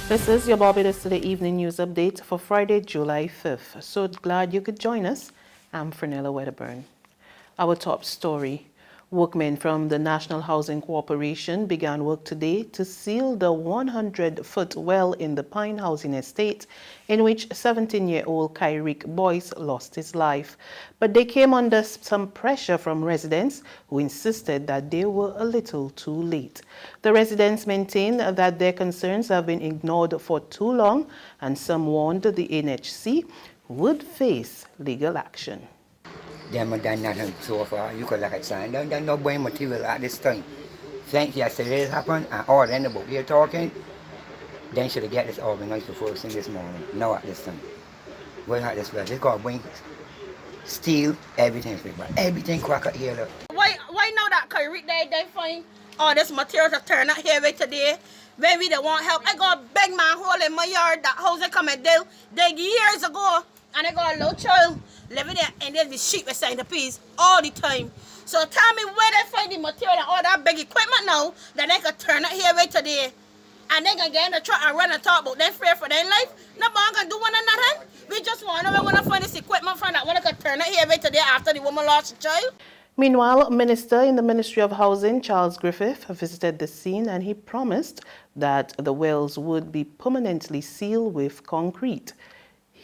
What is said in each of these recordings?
This is your Barbados Today Evening News Update for Friday, July 5th. So glad you could join us. I'm Fernella Wedderburn. Our top story. Workmen from the National Housing Corporation began work today to seal the 100-foot well in the Pine Housing Estate in which 17-year-old Kyrique Boyce lost his life. But they came under some pressure from residents who insisted that they were a little too late. The residents maintain that their concerns have been ignored for too long, and some warned the NHC would face legal action. Them have done nothing so far. You could look at sign. They done no brain material at this time. Since yesterday happened and all in the book you're talking, then should have get this organized the first thing this morning. No, at this time. We're not this way. They got to bring steel, everything. But everything crack out here. Look. Why now that Kyrique they find all this material to turn out here today? When we don't want help. I got a big man hole in my yard that house they come and dig years ago. And I got a little child living there, and there's the sheep beside the peas all the time. So tell me where they find the material and all that big equipment now that they can turn it here right today. And they can get in the truck and run and talk about they fear for their life. Nobody can do one or nothing. We just want to know where to find this equipment from that one can turn it here right today after the woman lost a child. Meanwhile, Minister in the Ministry of Housing, Charles Griffith, visited the scene and he promised that the wells would be permanently sealed with concrete.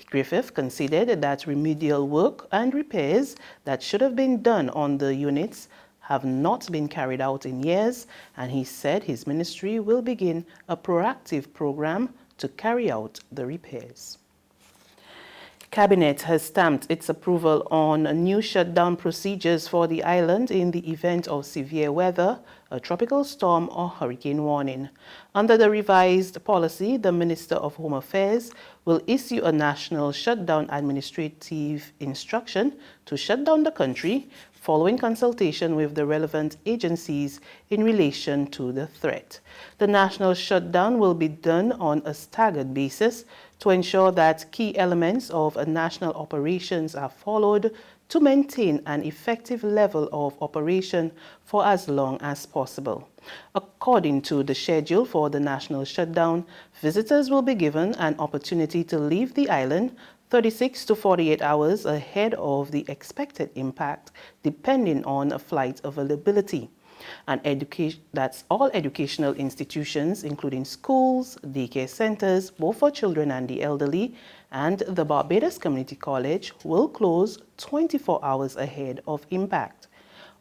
Griffith considered that remedial work and repairs that should have been done on the units have not been carried out in years, and he said his ministry will begin a proactive program to carry out the repairs. Cabinet has stamped its approval on new shutdown procedures for the island in the event of severe weather, a tropical storm or hurricane warning. Under the revised policy, the Minister of Home Affairs will issue a national shutdown administrative instruction to shut down the country following consultation with the relevant agencies in relation to the threat. The national shutdown will be done on a staggered basis to ensure that key elements of national operations are followed to maintain an effective level of operation for as long as possible. According to the schedule for the national shutdown, visitors will be given an opportunity to leave the island 36 to 48 hours ahead of the expected impact, depending on flight availability. And that's all educational institutions, including schools, daycare centers, both for children and the elderly, and the Barbados Community College will close 24 hours ahead of impact.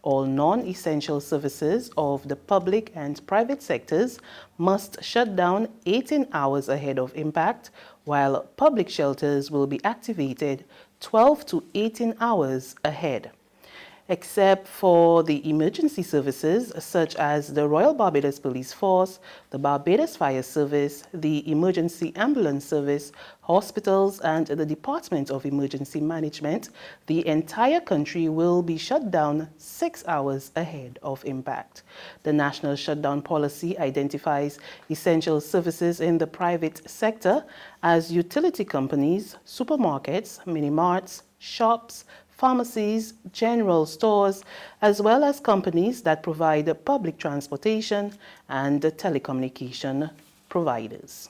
All non-essential services of the public and private sectors must shut down 18 hours ahead of impact, while public shelters will be activated 12 to 18 hours ahead. Except for the emergency services such as the Royal Barbados Police Force, the Barbados Fire Service, the Emergency Ambulance Service, hospitals, and the Department of Emergency Management, the entire country will be shut down 6 hours ahead of impact. The national shutdown policy identifies essential services in the private sector as utility companies, supermarkets, mini-marts, shops, pharmacies, general stores, as well as companies that provide public transportation and telecommunication providers.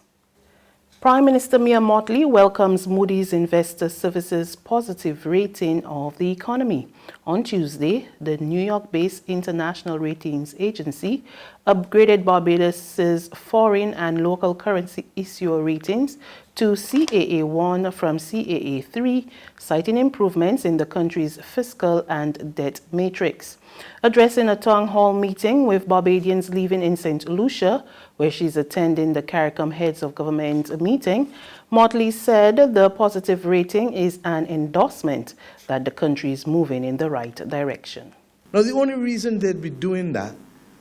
Prime Minister Mottley welcomes Moody's Investor Services positive rating of the economy. On Tuesday, the New York-based international ratings agency upgraded Barbados's foreign and local currency issuer ratings to CAA1 from CAA3, citing improvements in the country's fiscal and debt matrix. Addressing a town hall meeting with Barbadians living in St. Lucia, where she's attending the CARICOM Heads of Government meeting, Mottley said the positive rating is an endorsement that the country is moving in the right direction. Now, the only reason they'd be doing that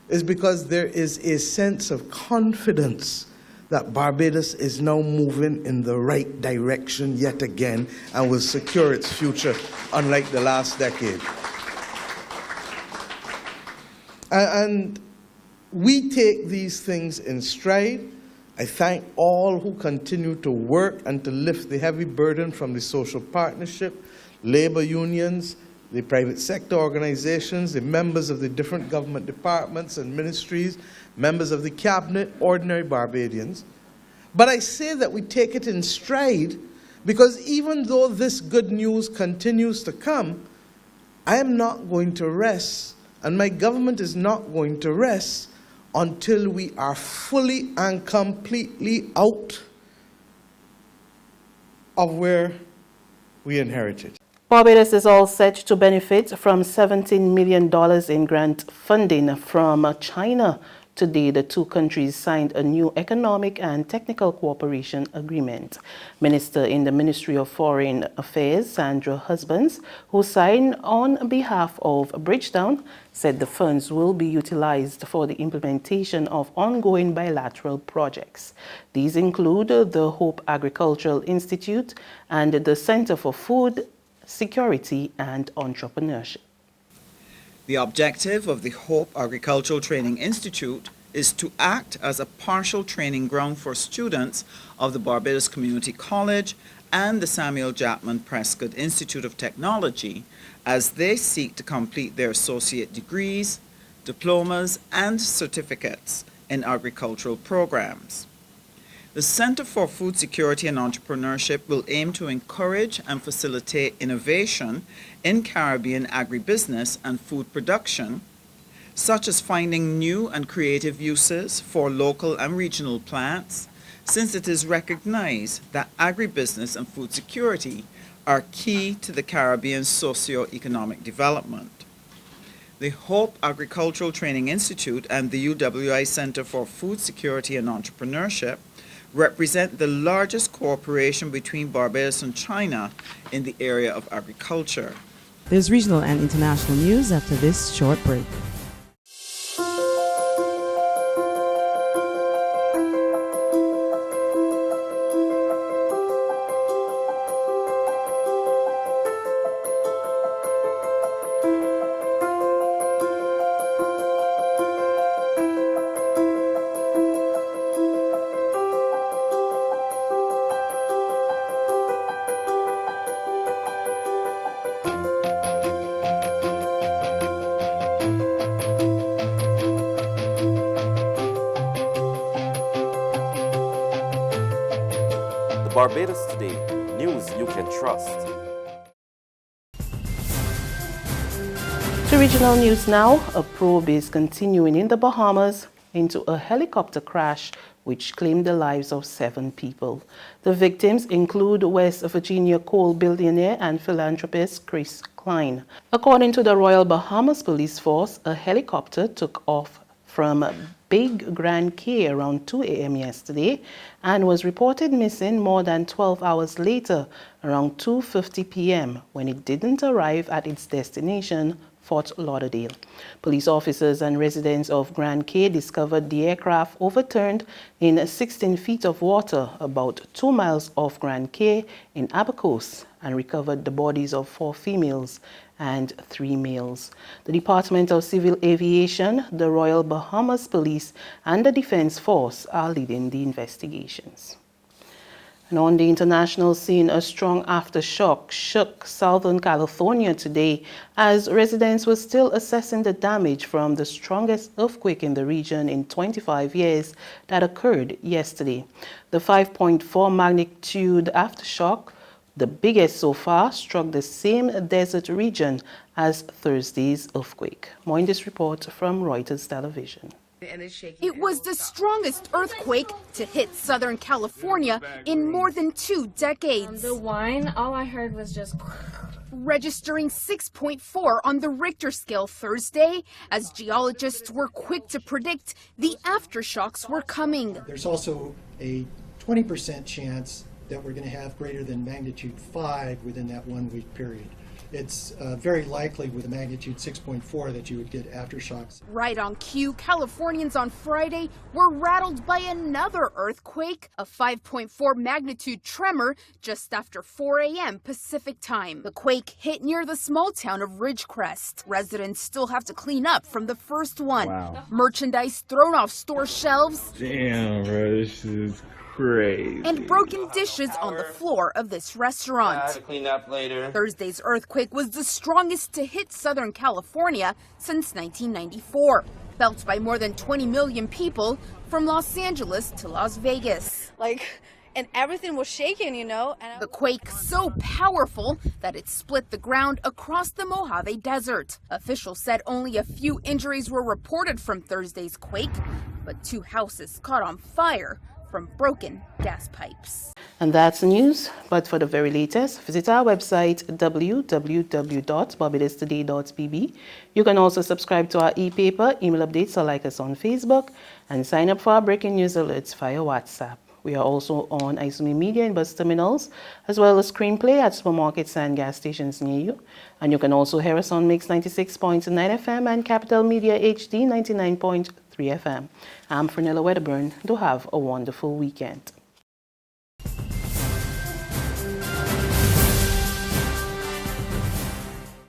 is because there is a sense of confidence that Barbados is now moving in the right direction yet again and will secure its future, unlike the last decade. And we take these things in stride. I thank all who continue to work and to lift the heavy burden from the social partnership, labor unions, the private sector organizations, the members of the different government departments and ministries, members of the cabinet, ordinary Barbadians. But I say that we take it in stride because even though this good news continues to come, I am not going to rest, and my government is not going to rest until we are fully and completely out of where we inherited. Barbados is all set to benefit from $17 million in grant funding from China. Today, the two countries signed a new economic and technical cooperation agreement. Minister in the Ministry of Foreign Affairs, Sandra Husbands, who signed on behalf of Bridgetown, said the funds will be utilized for the implementation of ongoing bilateral projects. These include the Hope Agricultural Institute and the Center for Food Security and Entrepreneurship. The objective of the Hope Agricultural Training Institute is to act as a partial training ground for students of the Barbados Community College and the Samuel Jackman Prescott Institute of Technology as they seek to complete their associate degrees, diplomas, and certificates in agricultural programs. The Center for Food Security and Entrepreneurship will aim to encourage and facilitate innovation in Caribbean agribusiness and food production, such as finding new and creative uses for local and regional plants, since it is recognized that agribusiness and food security are key to the Caribbean's socio-economic development. The Hope Agricultural Training Institute and the UWI Center for Food Security and Entrepreneurship represent the largest cooperation between Barbados and China in the area of agriculture. There's regional and international news after this short break. Barbados Today, news you can trust. To regional news now, a probe is continuing in the Bahamas into a helicopter crash which claimed the lives of 7 people. The victims include West Virginia coal billionaire and philanthropist Chris Klein. According to the Royal Bahamas Police Force, a helicopter took off from Big Grand Cay around 2 a.m. yesterday and was reported missing more than 12 hours later, around 2:50 p.m., when it didn't arrive at its destination, Fort Lauderdale. Police officers and residents of Grand Cay discovered the aircraft overturned in 16 feet of water about 2 miles off Grand Cay in Abacos and recovered the bodies of 4 females and 3 males. The Department of Civil Aviation, the Royal Bahamas Police, and the Defense Force are leading the investigations. And on the international scene, a strong aftershock shook Southern California today as residents were still assessing the damage from the strongest earthquake in the region in 25 years that occurred yesterday. The 5.4 magnitude aftershock, the biggest so far, struck the same desert region as Thursday's earthquake. More in this report from Reuters Television. It was the strongest earthquake to hit Southern California in more than 2 decades. The whine, all I heard was just... Registering 6.4 on the Richter scale Thursday, as geologists were quick to predict the aftershocks were coming. There's also a 20% chance that we're going to have greater than magnitude 5 within that 1 week period. It's very likely with a magnitude 6.4 that you would get aftershocks. Right on cue, Californians on Friday were rattled by another earthquake, a 5.4 magnitude tremor just after 4 a.m. Pacific time. The quake hit near the small town of Ridgecrest. Residents still have to clean up from the first one. Wow. Merchandise thrown off store shelves. Damn, bro, this is crazy. And broken dishes on the floor of this restaurant. I have to clean up later. Thursday's earthquake was the strongest to hit Southern California since 1994. felt by more than 20 million people from Los Angeles to Las Vegas. And everything was shaking, you know. And The quake so powerful that it split the ground across the Mojave Desert. Officials said only a few injuries were reported from Thursday's quake, but 2 houses caught on fire from broken gas pipes. And that's the news. But for the very latest, visit our website www.barbadostoday.bb. You can also subscribe to our e-paper, email updates, or like us on Facebook, and sign up for our breaking news alerts via WhatsApp. We are also on Isumi Media in bus terminals, as well as Screenplay at supermarkets and gas stations near you. And you can also hear us on Mix 96.9 FM and Capital Media HD 99.3 FM. I'm Fernella Wedderburn. Do have a wonderful weekend.